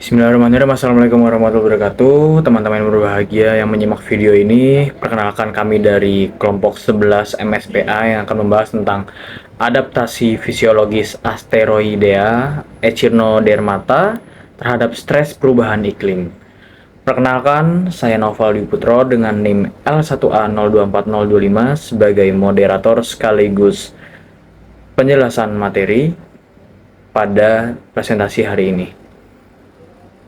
Bismillahirrahmanirrahim. Assalamualaikum warahmatullahi wabarakatuh. Teman-teman yang berbahagia yang menyimak video ini, perkenalkan kami dari kelompok 11 MSPA yang akan membahas tentang adaptasi fisiologis Asteroidea echinodermata terhadap stres perubahan iklim. Perkenalkan, saya Noval Dwi Putro dengan NIM L1A024025 sebagai moderator sekaligus penjelasan materi pada presentasi hari ini.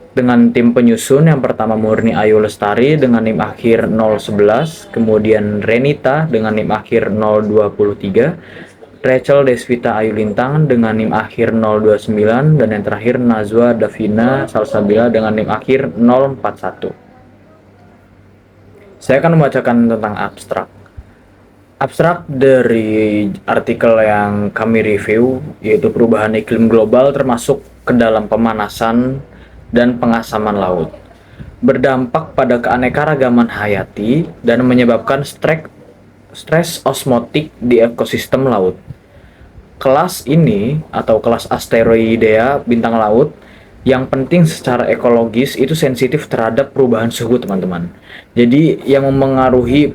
Dengan tim penyusun yang pertama Murni Ayu Lestari dengan NIM akhir 011, kemudian Renita dengan NIM akhir 023, Rachel Desvita Ayu Lintang dengan NIM akhir 029, dan yang terakhir Nazwa Davina Salsabila dengan NIM akhir 041. Saya akan membacakan tentang abstrak. Abstrak dari artikel yang kami review yaitu perubahan iklim global termasuk ke dalam pemanasan dan pengasaman laut, berdampak pada keanekaragaman hayati dan menyebabkan stres osmotik di ekosistem laut. Kelas ini atau kelas Asteroidea bintang laut yang penting secara ekologis itu sensitif terhadap perubahan suhu, teman-teman. Jadi yang memengaruhi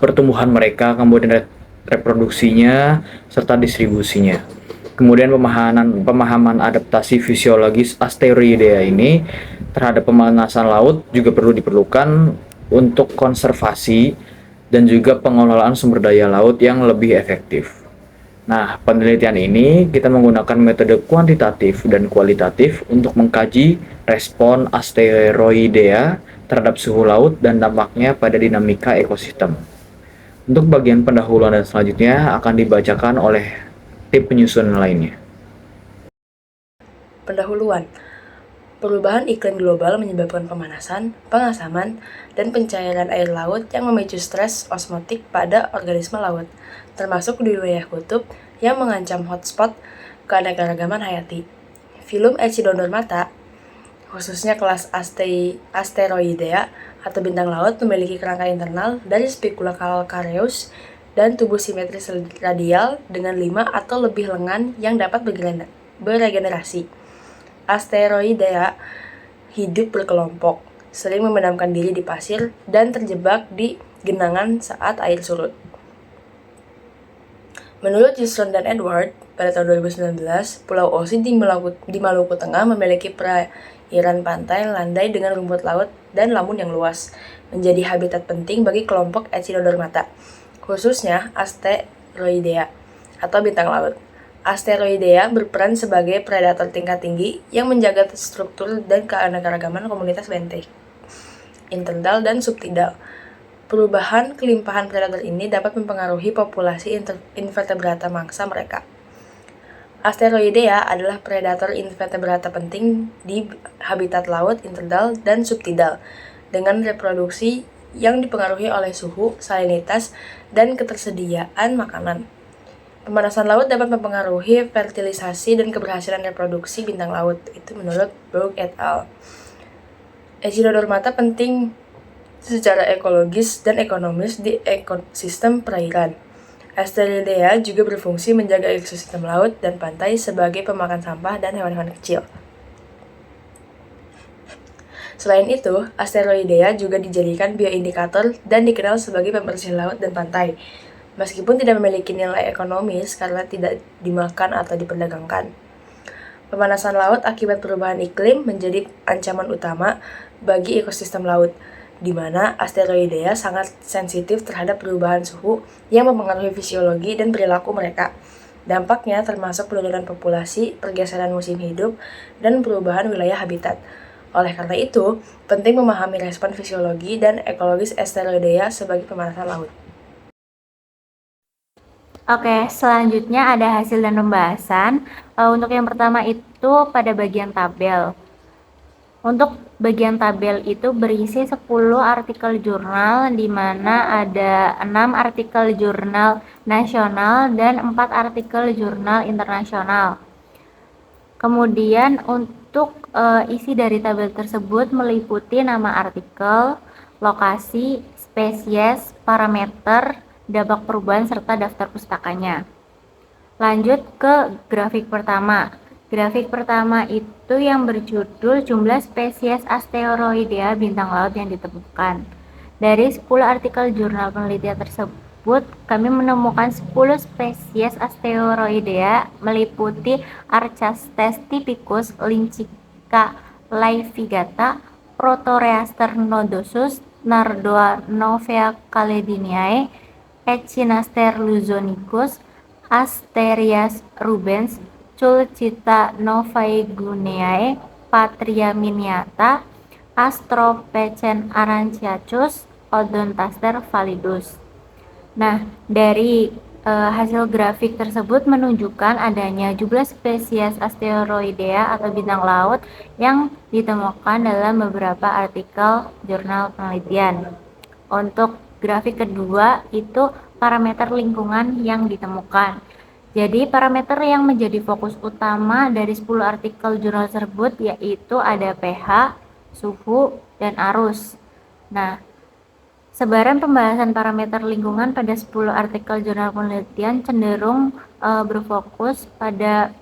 pertumbuhan mereka, kemudian reproduksinya serta distribusinya. Kemudian pemahaman adaptasi fisiologis Asteroidea ini terhadap pemanasan laut juga perlu diperlukan untuk konservasi dan juga pengelolaan sumber daya laut yang lebih efektif. Nah, penelitian ini kita menggunakan metode kuantitatif dan kualitatif untuk mengkaji respon Asteroidea terhadap suhu laut dan dampaknya pada dinamika ekosistem. Untuk bagian pendahuluan dan selanjutnya akan dibacakan oleh tim penyusun lainnya. Pendahuluan. Perubahan iklim global menyebabkan pemanasan, pengasaman, dan pencairan air laut yang memicu stres osmotik pada organisme laut, termasuk di wilayah kutub yang mengancam hotspot keanekaragaman hayati. Filum Echinodermata, khususnya kelas Asteroidea atau bintang laut, memiliki kerangka internal dari spikula calcareus dan tubuh simetris radial dengan 5 atau lebih lengan yang dapat beregenerasi. Asteroidea hidup berkelompok, sering memendamkan diri di pasir dan terjebak di genangan saat air surut. Menurut Jusron dan Edward, pada tahun 2019, Pulau Osi di Maluku Tengah memiliki perairan pantai landai dengan rumput laut dan lamun yang luas, menjadi habitat penting bagi kelompok Echinodermata, khususnya Asteroidea atau bintang laut. Asteroidea berperan sebagai predator tingkat tinggi yang menjaga struktur dan keanekaragaman komunitas benteng, intertidal dan subtidal. Perubahan kelimpahan predator ini dapat mempengaruhi populasi invertebrata mangsa mereka. Asteroidea adalah predator invertebrata penting di habitat laut, intertidal, dan subtidal, dengan reproduksi yang dipengaruhi oleh suhu, salinitas, dan ketersediaan makanan. Pemanasan laut dapat mempengaruhi fertilisasi dan keberhasilan reproduksi bintang laut, itu menurut Brooke et al. Echinodermata penting secara ekologis dan ekonomis di ekosistem perairan. Asteroidea juga berfungsi menjaga ekosistem laut dan pantai sebagai pemakan sampah dan hewan-hewan kecil. Selain itu, Asteroidea juga dijadikan bioindikator dan dikenal sebagai pembersih laut dan pantai, meskipun tidak memiliki nilai ekonomis karena tidak dimakan atau diperdagangkan. Pemanasan laut akibat perubahan iklim menjadi ancaman utama bagi ekosistem laut, di mana Asteroidea sangat sensitif terhadap perubahan suhu yang mempengaruhi fisiologi dan perilaku mereka. Dampaknya termasuk penurunan populasi, pergeseran musim hidup, dan perubahan wilayah habitat. Oleh karena itu, penting memahami respon fisiologi dan ekologis Asteroidea sebagai pemanasan laut. Oke, selanjutnya ada hasil dan pembahasan. Untuk yang pertama itu pada bagian tabel. Untuk bagian tabel itu berisi 10 artikel jurnal, di mana ada 6 artikel jurnal nasional dan 4 artikel jurnal internasional. Kemudian untuk isi dari tabel tersebut meliputi nama artikel, lokasi, spesies, parameter, dampak perubahan, serta daftar pustakanya. Lanjut ke grafik pertama. Grafik pertama itu yang berjudul jumlah spesies asteroidea bintang laut yang ditemukan. Dari 10 artikel jurnal penelitian tersebut, kami menemukan 10 spesies asteroidea meliputi Arcastes typicus, Lincica laevigata, Protoreaster nodosus, Nardoa novea caledoniae, Echinaster luzonicus, Asterias rubens, Chulcita novaeguneae, Patria miniata, Astropecen aranciacus, Odontaster validus. Nah, dari hasil grafik tersebut menunjukkan adanya jumlah spesies asteroidea atau bintang laut yang ditemukan dalam beberapa artikel jurnal penelitian. Untuk grafik kedua itu parameter lingkungan yang ditemukan. Jadi parameter yang menjadi fokus utama dari 10 artikel jurnal tersebut yaitu ada pH, suhu, dan arus. Nah, sebaran pembahasan parameter lingkungan pada 10 artikel jurnal penelitian cenderung berfokus pada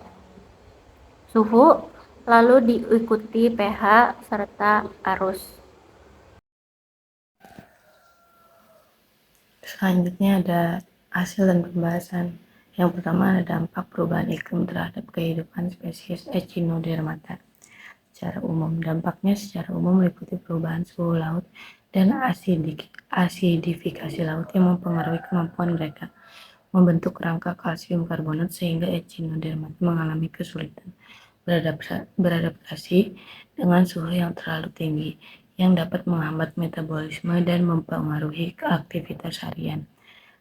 suhu, lalu diikuti pH serta arus. Selanjutnya ada hasil dan pembahasan. Yang pertama ada dampak perubahan iklim terhadap kehidupan spesies Echinodermata. Secara umum, dampaknya secara umum meliputi perubahan suhu laut dan asidifikasi laut yang mempengaruhi kemampuan mereka membentuk rangka kalsium karbonat sehingga Echinodermata mengalami kesulitan beradaptasi dengan suhu yang terlalu tinggi yang dapat menghambat metabolisme dan mempengaruhi aktivitas harian,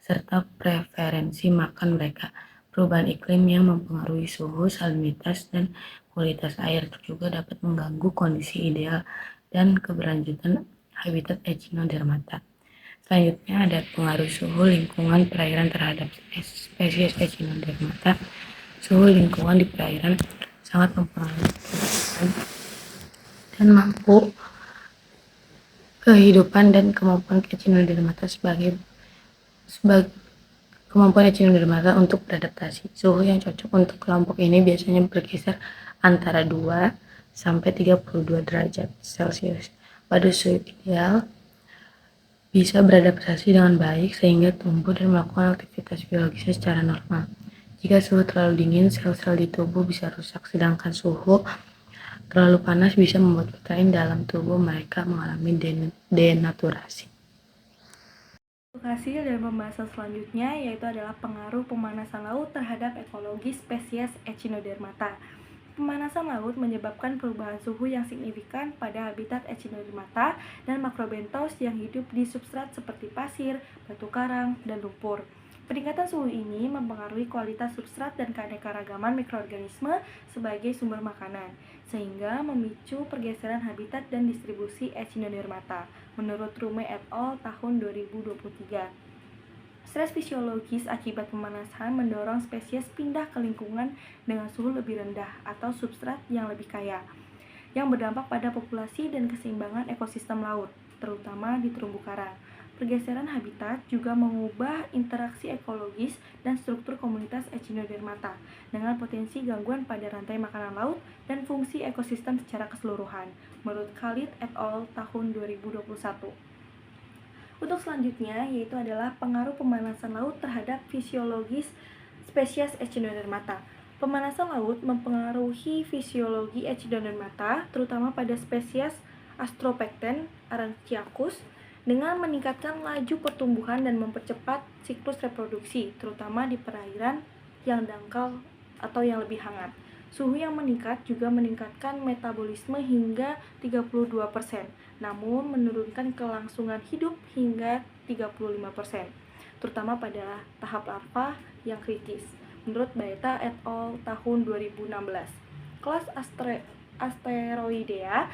serta preferensi makan mereka. Perubahan iklim yang mempengaruhi suhu, salinitas, dan kualitas air juga dapat mengganggu kondisi ideal dan keberlanjutan habitat Echinodermata. Selanjutnya ada pengaruh suhu lingkungan perairan terhadap spesies Echinodermata. Suhu lingkungan di perairan sangat mempengaruhi dan mampu kehidupan dan kemampuan Echinodermata kemampuan Echinodermata untuk beradaptasi. Suhu yang cocok untuk kelompok ini biasanya berkisar antara 2 sampai 32 derajat Celcius. Pada suhu ideal bisa beradaptasi dengan baik sehingga tumbuh dan melakukan aktivitas biologisnya secara normal. Jika suhu terlalu dingin, sel-sel di tubuh bisa rusak, sedangkan suhu terlalu panas bisa membuat protein dalam tubuh mereka mengalami denaturasi. Untuk hasil dan pembahasan selanjutnya yaitu adalah pengaruh pemanasan laut terhadap ekologi spesies Echinodermata. Pemanasan laut menyebabkan perubahan suhu yang signifikan pada habitat Echinodermata dan makrobentos yang hidup di substrat seperti pasir, batu karang, dan lumpur. Peningkatan suhu ini mempengaruhi kualitas substrat dan keanekaragaman mikroorganisme sebagai sumber makanan, sehingga memicu pergeseran habitat dan distribusi Echinodermata, menurut Rume et al. Tahun 2023. Stres fisiologis akibat pemanasan mendorong spesies pindah ke lingkungan dengan suhu lebih rendah atau substrat yang lebih kaya, yang berdampak pada populasi dan keseimbangan ekosistem laut, terutama di terumbu karang. Pergeseran habitat juga mengubah interaksi ekologis dan struktur komunitas Echinodermata dengan potensi gangguan pada rantai makanan laut dan fungsi ekosistem secara keseluruhan, menurut Khalid et al. Tahun 2021. Untuk selanjutnya yaitu adalah pengaruh pemanasan laut terhadap fisiologis spesies Echinodermata. Pemanasan laut mempengaruhi fisiologi Echinodermata, terutama pada spesies Astropecten aranciacus, dengan meningkatkan laju pertumbuhan dan mempercepat siklus reproduksi, terutama di perairan yang dangkal atau yang lebih hangat. Suhu yang meningkat juga meningkatkan metabolisme hingga 32%, namun menurunkan kelangsungan hidup hingga 35%, terutama pada tahap larva yang kritis, menurut Baeta et al. Tahun 2016. Kelas asteroidea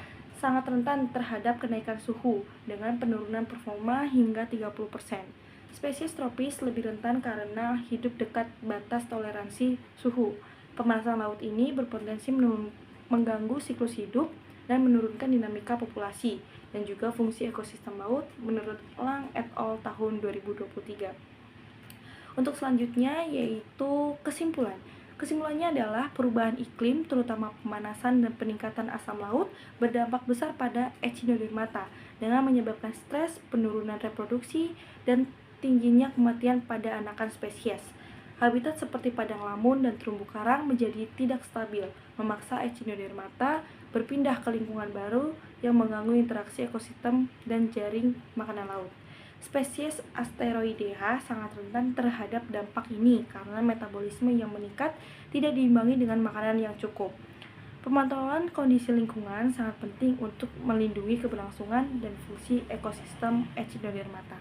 sangat rentan terhadap kenaikan suhu dengan penurunan performa hingga 30%. Spesies tropis lebih rentan karena hidup dekat batas toleransi suhu. Pemanasan laut ini berpotensi mengganggu siklus hidup dan menurunkan dinamika populasi dan juga fungsi ekosistem laut menurut Lang et al. Tahun 2023. Untuk selanjutnya yaitu kesimpulan. Kesimpulannya adalah perubahan iklim, terutama pemanasan dan peningkatan asam laut, berdampak besar pada Echinodermata dengan menyebabkan stres, penurunan reproduksi, dan tingginya kematian pada anakan spesies. Habitat seperti padang lamun dan terumbu karang menjadi tidak stabil, memaksa Echinodermata berpindah ke lingkungan baru yang mengganggu interaksi ekosistem dan jaring makanan laut. Spesies Asteroidea sangat rentan terhadap dampak ini karena metabolisme yang meningkat tidak diimbangi dengan makanan yang cukup. Pemantauan kondisi lingkungan sangat penting untuk melindungi keberlangsungan dan fungsi ekosistem Echinodermata.